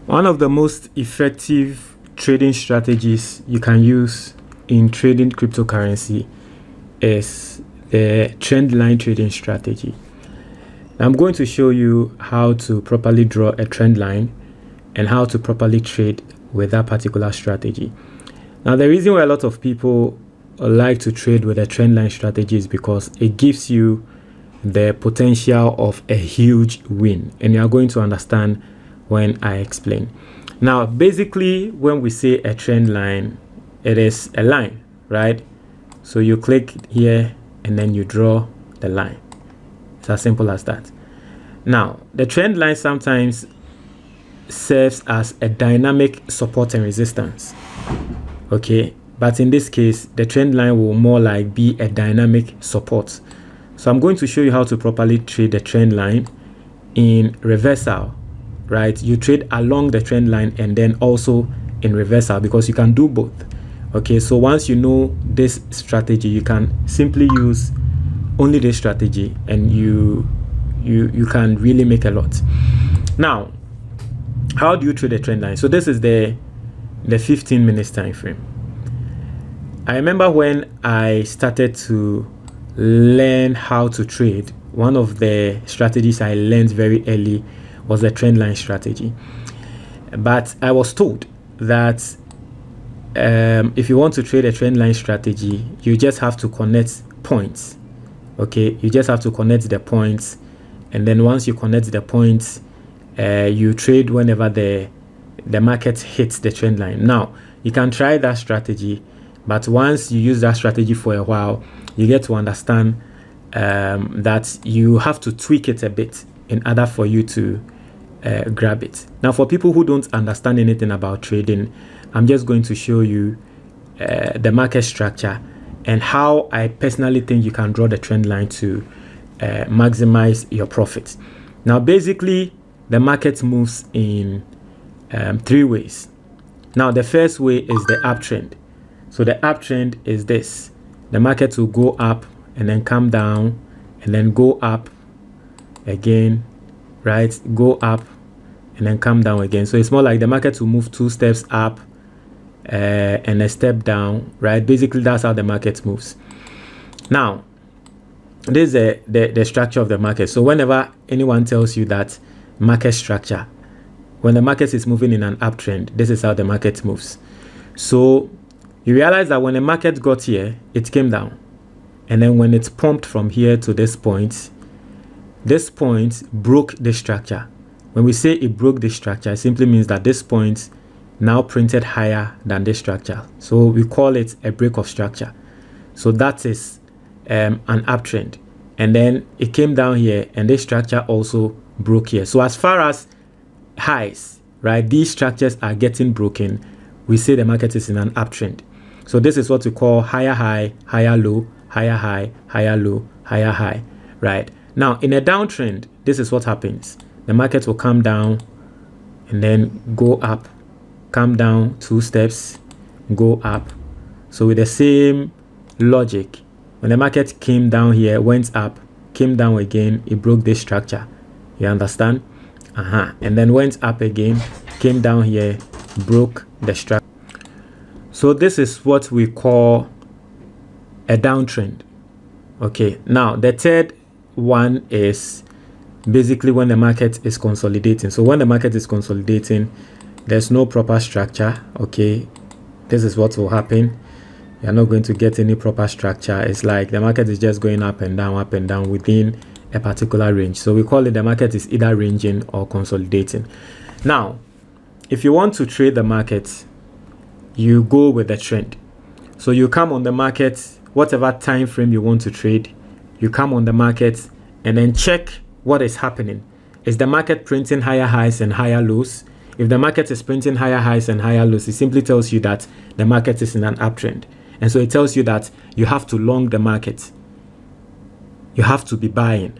One of the most effective trading strategies you can use in trading cryptocurrency is the trend line trading strategy. I'm going to show you how to properly draw a trend line and how to properly trade with that particular strategy. Now, the reason why a lot of people like to trade with a trend line strategy is because it gives you the potential of a huge win, and you are going to understand when I explain. Now, basically, when we say a trend line, it is a line, right? So you click here and then you draw the line. It's as simple as that. Now, the trend line sometimes serves as a dynamic support and resistance. Okay, but in this case, the trend line will more like be a dynamic support. So I'm going to show you how to properly trade the trend line in reversal, right? You trade along the trend line and then also in reversal, because you can do both. Okay, so once you know this strategy, you can simply use only this strategy and you can really make a lot. Now, how do you trade the trend line? So this is the 15 minutes time frame. I remember when I started to learn how to trade, one of the strategies I learned very early was the trend line strategy. But I was told that if you want to trade a trend line strategy, you just have to connect points. Okay, you just have to connect the points, and then once you connect the points, you trade whenever the market hits the trend line. Now, you can try that strategy, but once you use that strategy for a while, you get to understand that you have to tweak it a bit in order for you to grab it. Now, for people who don't understand anything about trading, I'm just going to show you the market structure and how I personally think you can draw the trend line to maximize your profits. Now, basically, the market moves in 3 ways. Now, the first way is the uptrend. So the uptrend is this. The market will go up and then come down and then go up again, right? Go up and then come down again. So it's more like the market will move 2 steps up and a step down, right? Basically, that's how the market moves. Now, this is the structure of the market. So whenever anyone tells you that market structure, when the market is moving in an uptrend, this is how the market moves. So you realize that when the market got here, it came down. And then when it pumped from here to this point broke the structure. When we say it broke the structure, it simply means that this point now printed higher than this structure. So we call it a break of structure. So that is an uptrend. And then it came down here and this structure also broke here. So as far as highs, right, these structures are getting broken, we say the market is in an uptrend. So this is what we call higher high, higher low, higher high, higher low, higher high, right? Now, in a downtrend, this is what happens. The market will come down and then go up, come down 2 steps, go up. So with the same logic, when the market came down here, went up, came down again, it broke this structure. You understand? And then went up again, came down here, broke the structure. So this is what we call a downtrend. Okay, now the third one is basically when the market is consolidating. So when the market is consolidating, there's no proper structure. Okay, this is what will happen. You're not going to get any proper structure. It's like the market is just going up and down within a particular range. So we call it the market is either ranging or consolidating. Now, if you want to trade the market, you go with the trend. So you come on the market, whatever time frame you want to trade, you come on the market and then check what is happening. Is the market printing higher highs and higher lows? If the market is printing higher highs and higher lows, it simply tells you that the market is in an uptrend. And so it tells you that you have to long the market. You have to be buying.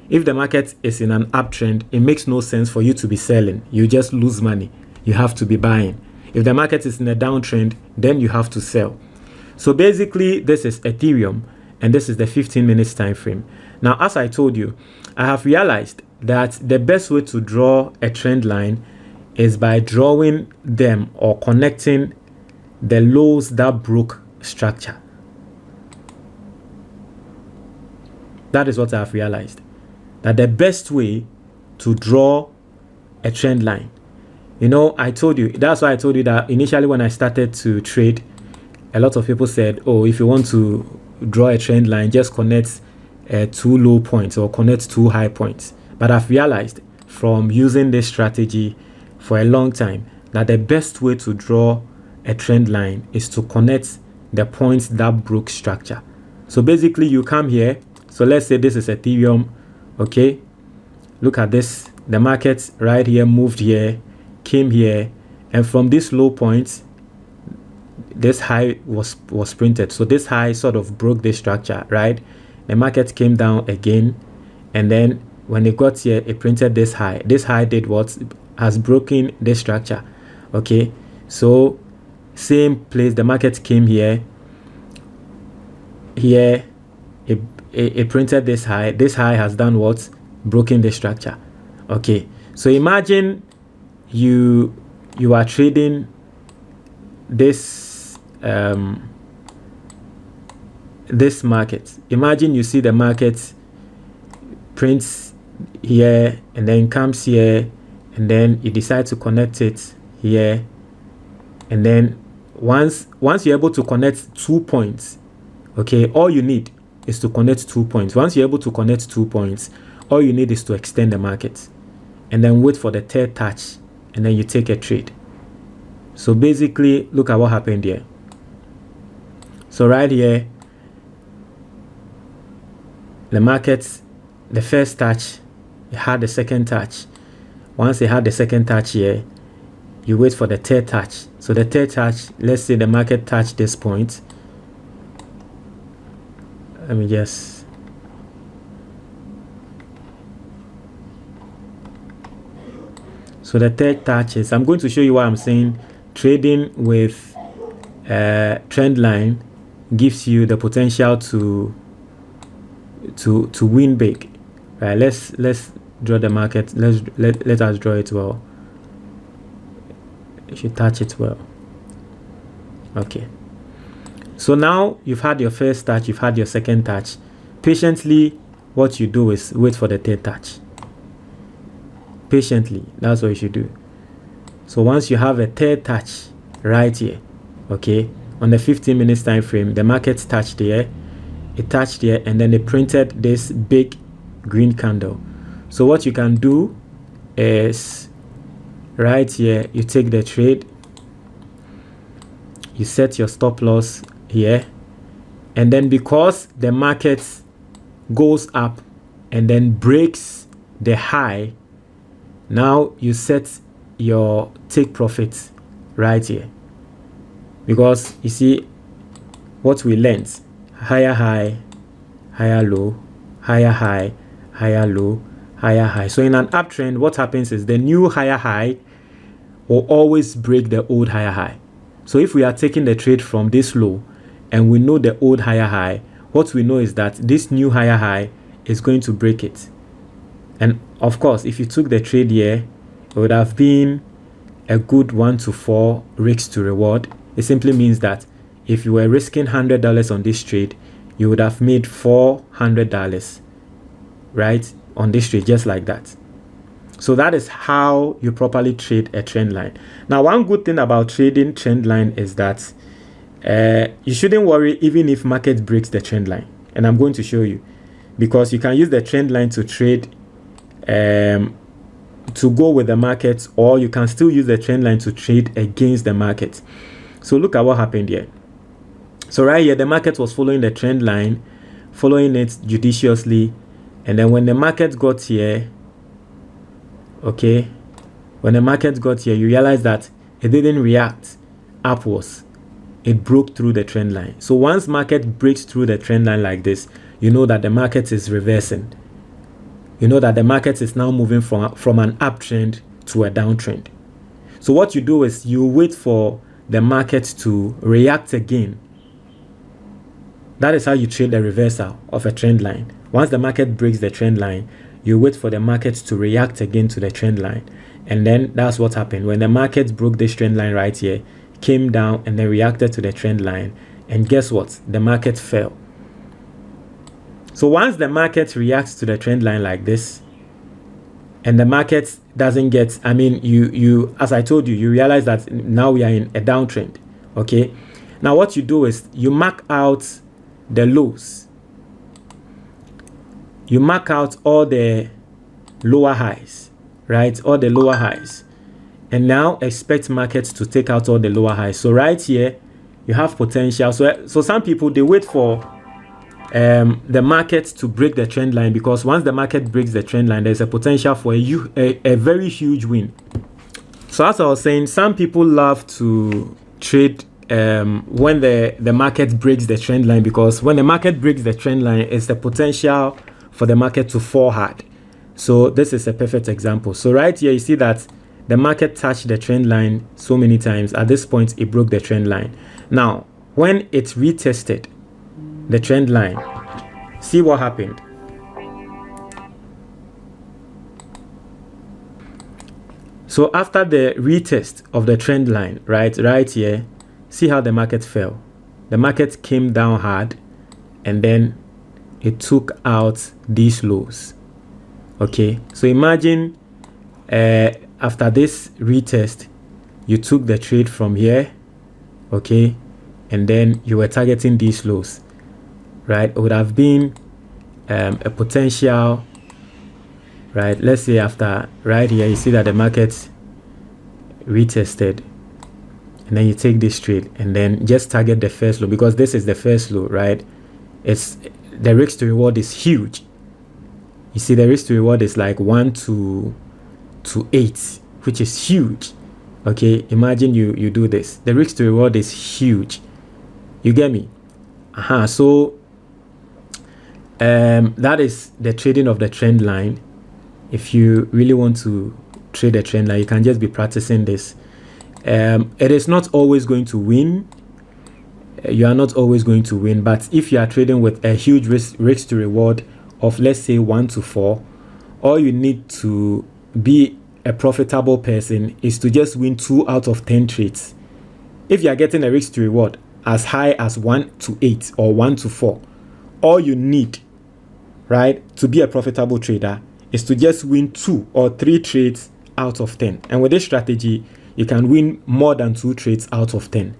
If the market is in an uptrend, it makes no sense for you to be selling. You just lose money. You have to be buying. If the market is in a downtrend, then you have to sell. So basically, this is Ethereum, and this is the 15 minutes time frame. Now, as I told you, I have realized that the best way to draw a trend line is by drawing them or connecting the lows that broke structure. That is what I've realized, that the best way to draw a trend line, I told you, that's why I told you that initially when I started to trade, a lot of people said, oh, if you want to draw a trend line, just connect 2 low points or connect 2 high points. But I've realized from using this strategy for a long time that the best way to draw a trend line is to connect the points that broke structure. So basically you come here. So let's say this is Ethereum. Okay, look at this. The market right here moved here, came here, and from this low point, this high was printed. So this high sort of broke this structure, right? The market came down again, and then when it got here, it printed this high. This high did what? Has broken this structure. Okay, so same place, the market came here, it printed this high. This high has done what? Broken the structure. Okay, so imagine you are trading this this market. Imagine you see the market prints here and then comes here, and then you decide to connect it here, and then once you're able to connect 2 points, okay, all you need is to connect 2 points. Once you're able to connect 2 points, all you need is to extend the market and then wait for the third touch, and then you take a trade. So basically, look at what happened here. So right here, the market, the first touch, it had the second touch. Once it had the second touch here, you wait for the third touch. So the third touch, let's say the market touched this point. Let me just, so the third touch is, I'm going to show you what I'm saying. Trading with trend line gives you the potential to win big, right? Let's draw the market. Let us draw it well. You should touch it well. Okay, so now you've had your first touch, you've had your second touch. Patiently, what you do is wait for the third touch. Patiently, that's what you should do. So once you have a third touch right here, okay, on the 15 minutes time frame, the market touched here, it touched here, and then it printed this big green candle. So what you can do is right here, you take the trade, you set your stop loss here, and then because the market goes up and then breaks the high, now you set your take profit right here, because you see what we learned: higher high, higher low, higher high, higher low, higher high. So in an uptrend, what happens is the new higher high will always break the old higher high. So if we are taking the trade from this low and we know the old higher high, what we know is that this new higher high is going to break it. And of course, if you took the trade here, it would have been a good 1 to 4 risks to reward. It simply means that if you were risking $100 on this trade, you would have made $400, right, on this trade, just like that. So that is how you properly trade a trend line. Now, one good thing about trading trend line is that you shouldn't worry even if market breaks the trend line. And I'm going to show you, because you can use the trend line to trade to go with the market, or you can still use the trend line to trade against the market. So look at what happened here. So right here, the market was following the trend line, following it judiciously, and then when the market got here, okay, when the market got here, you realize that it didn't react upwards. It broke through the trend line. So once market breaks through the trend line like this, you know that the market is reversing. You know that the market is now moving from an uptrend to a downtrend. So what you do is you wait for the market to react again. That is how you trade the reversal of a trend line. Once the market breaks the trend line, you wait for the market to react again to the trend line. And then that's what happened. When the market broke this trend line right here, came down and then reacted to the trend line, and guess what? The market fell. So once the market reacts to the trend line like this, and the market doesn't get, I mean, you as I told you, you realize that now we are in a downtrend. Okay, now what you do is you mark out the lows, you mark out all the lower highs, right? All the lower highs, and now expect markets to take out all the lower highs. So right here you have potential. So some people, they wait for the market to break the trend line, because once the market breaks the trend line, there's a potential for a very huge win. So as I was saying, some people love to trade when the market breaks the trend line, because when the market breaks the trend line, it's the potential for the market to fall hard. So this is a perfect example. So right here you see that the market touched the trend line so many times. At this point it broke the trend line. Now when it retested the trend line, see what happened. So after the retest of the trend line, right here, see how the market fell. The market came down hard, and then it took out these lows. Okay, so imagine after this retest, you took the trade from here, okay, and then you were targeting these lows, right? It would have been a potential, right? Let's say after right here, you see that the market retested, and then you take this trade and then just target the first low, because this is the first low, right? It's the risk to reward is huge. You see, the risk to reward is like 1 to 8, which is huge. Okay, imagine you do this. The risk to reward is huge. You get me? So that is the trading of the trend line. If you really want to trade a trend line, you can just be practicing this. It is not always going to win. You are not always going to win, but if you are trading with a huge risk to reward of, let's say, 1 to 4, all you need to be a profitable person is to just win 2 out of 10 trades. If you are getting a risk to reward as high as 1 to 8 or 1 to 4, all you need, right, to be a profitable trader is to just win 2 or 3 trades out of 10. And with this strategy, you can win more than 2 trades out of 10.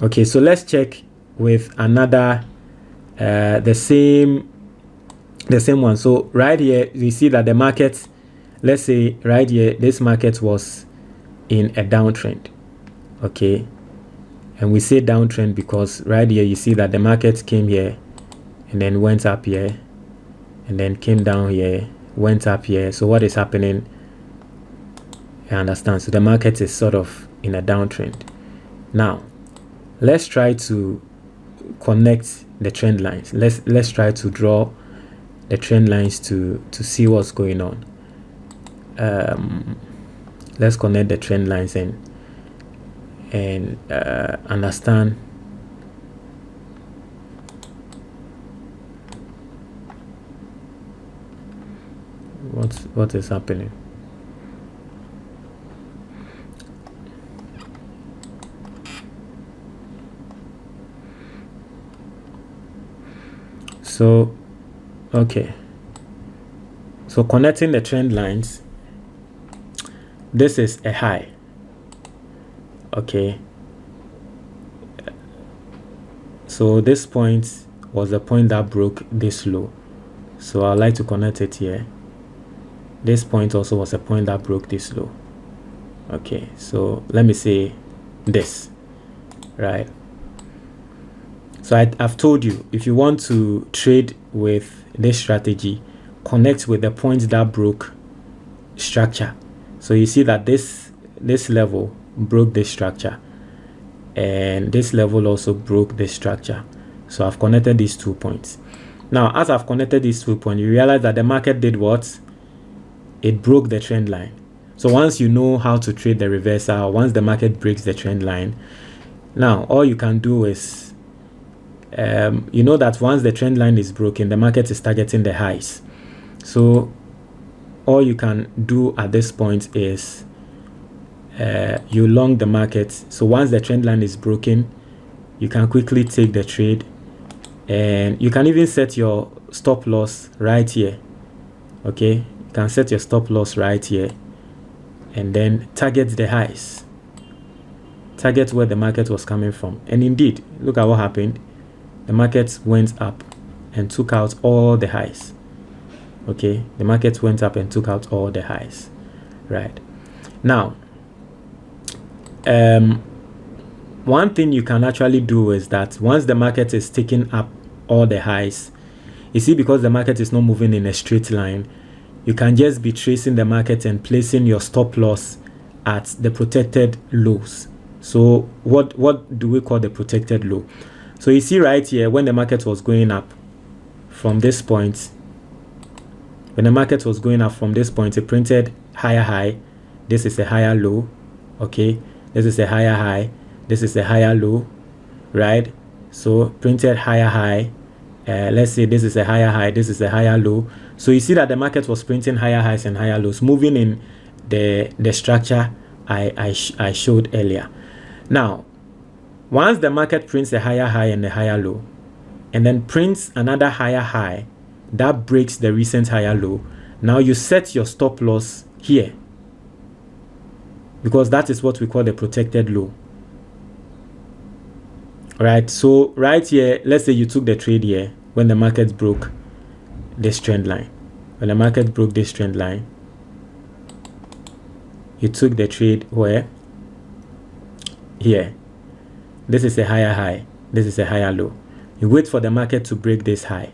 Okay, so let's check with another the same one. So right here you see that the market, let's say right here, this market was in a downtrend. Okay, and we say downtrend because right here you see that the market came here and then went up here and then came down here, went up here. So what is happening? I understand. So the market is sort of in a downtrend. Now let's try to connect the trend lines. Let's try to draw the trend lines to see what's going on. Let's connect the trend lines and understand what is happening. So okay, so connecting the trend lines, this is a high. Okay, so this point was the point that broke this low, so I'd like to connect it here. This point also was a point that broke this low. Okay, so let me say this, right? So I've told you, if you want to trade with this strategy, connect with the points that broke structure. So you see that this level broke this structure, and this level also broke this structure. So I've connected these 2 points. Now as I've connected these 2 points, you realize that the market did what? It broke the trend line. So once you know how to trade the reversal, once the market breaks the trend line, now all you can do is you know that once the trend line is broken, the market is targeting the highs. So all you can do at this point is you long the market. So once the trend line is broken, you can quickly take the trade, and you can even set your stop loss right here. Okay, you can set your stop loss right here and then target the highs, target where the market was coming from. And indeed, look at what happened. The market went up and took out all the highs. Okay, the market went up and took out all the highs. Right now, one thing you can actually do is that once the market is taking up all the highs, you see, because the market is not moving in a straight line, you can just be tracing the market and placing your stop loss at the protected lows. So what do we call the protected low? So you see right here, when the market was going up from this point, when the market was going up from this point, it printed higher high. This is a higher low. Okay, this is a higher high, this is a higher low, right? So printed higher high. Let's say this is a higher high, this is a higher low. So you see that the market was printing higher highs and higher lows, moving in the structure I showed earlier. Now, once the market prints a higher high and a higher low, and then prints another higher high that breaks the recent higher low, now you set your stop loss here, because that is what we call the protected low. Right, so right here, let's say you took the trade here when the market broke this trend line. When the market broke this trend line, you took the trade where? Here. This is a higher high, this is a higher low. You wait for the market to break this high.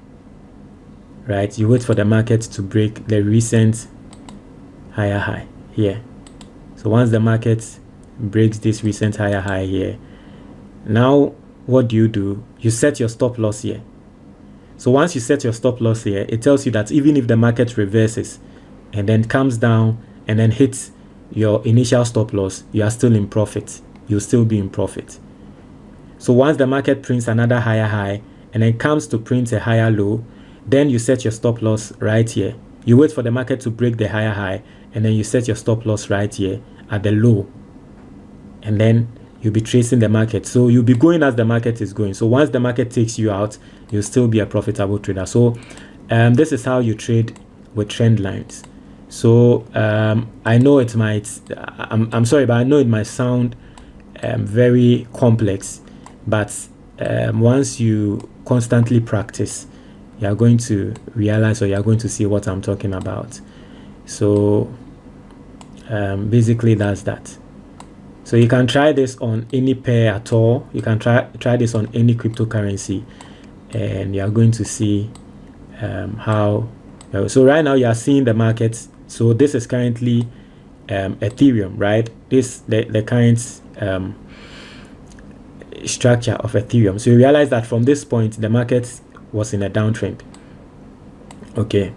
Right, you wait for the market to break the recent higher high here. So once the market breaks this recent higher high here, now what do? You set your stop loss here. So once you set your stop loss here, it tells you that even if the market reverses and then comes down and then hits your initial stop loss, you are still in profit. You'll still be in profit. So once the market prints another higher high and then comes to print a higher low, then you set your stop loss right here. You wait for the market to break the higher high, and then you set your stop loss right here at the low, and then you'll be tracing the market. So you'll be going as the market is going. So once the market takes you out, you'll still be a profitable trader. So this is how you trade with trend lines. So I know it might, I'm sorry, but I know it might sound very complex, but once you constantly practice, you are going to realize, or you are going to see what I'm talking about. So basically that's that. So you can try this on any pair at all. You can try this on any cryptocurrency, and you are going to see how. So right now you are seeing the market. So this is currently Ethereum, right? This the current structure of Ethereum. So you realize that from this point the market was in a downtrend. Okay,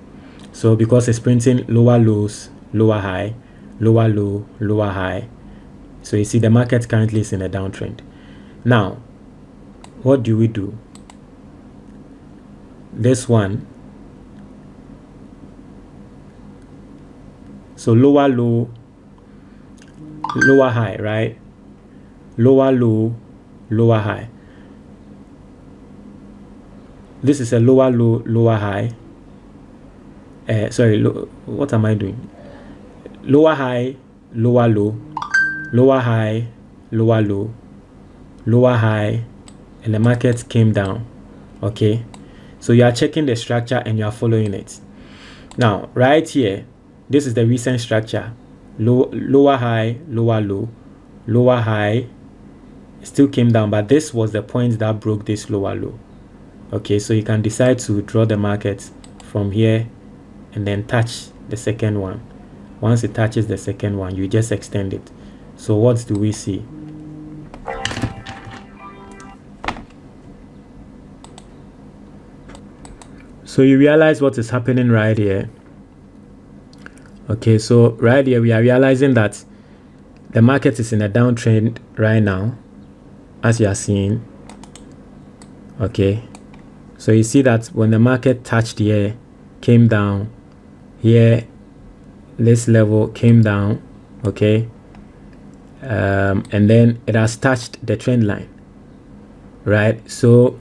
so because it's printing lower lows, lower high, lower low, lower high, so you see the market currently is in a downtrend. Now what do? This one, so lower low, lower high, right? Lower low, lower high. This is a lower low, lower high. What am I doing? Lower high, lower low, lower high, lower low, lower high, and the market came down. Okay, so you are checking the structure and you are following it. Now right here, this is the recent structure. Lower high, lower low, lower high, still came down, but this was the point that broke this lower low. Okay, so you can decide to draw the market from here and then touch the second one. Once it touches the second one, you just extend it. So what do we see? So you realize what is happening right here. Okay, so right here we are realizing that the market is in a downtrend right now, as you are seeing. Okay, so you see that when the market touched here, came down here, this level came down, okay, and then it has touched the trend line, right? So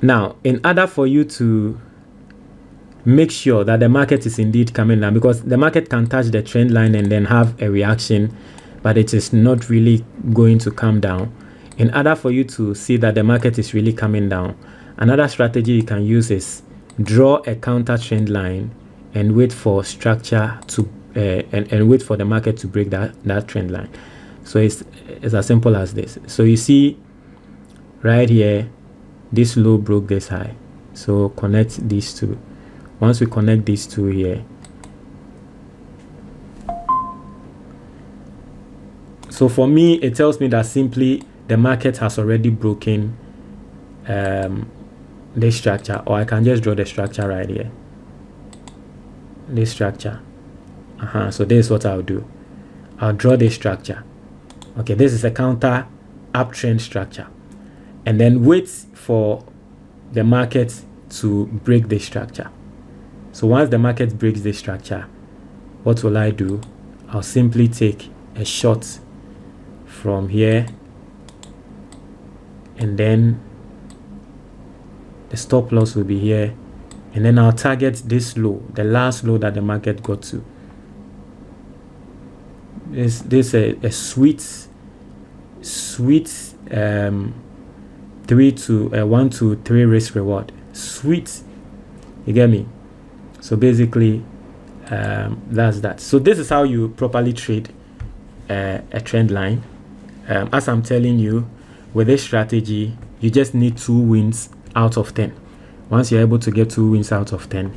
now, in order for you to make sure that the market is indeed coming down, because the market can touch the trend line and then have a reaction, but it is not really going to come down. In order for you to see that the market is really coming down, another strategy you can use is draw a counter trend line and wait for structure to and wait for the market to break that trend line. So it's as simple as this. So you see right here, this low broke this high. So connect these two. Once we connect these two here, so for me, it tells me that simply the market has already broken this structure, or I can just draw the structure right here. This structure. So this is what I'll do. I'll draw this structure. Okay, this is a counter uptrend structure, and then wait for the market to break this structure. So once the market breaks this structure, what will I do? I'll simply take a short from here, and then the stop loss will be here, and then I'll target this low, the last low that the market got to. This a sweet 1 to 3 risk reward. Sweet, you get me? So basically, that's that. So this is how you properly trade a trend line. As I'm telling you, with this strategy, you just need 2 wins out of 10. Once you're able to get 2 wins out of 10,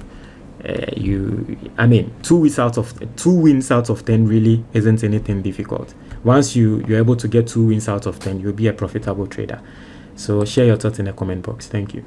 2 wins out of 10 really isn't anything difficult. Once you're able to get 2 wins out of 10, you'll be a profitable trader. So share your thoughts in the comment box. Thank you.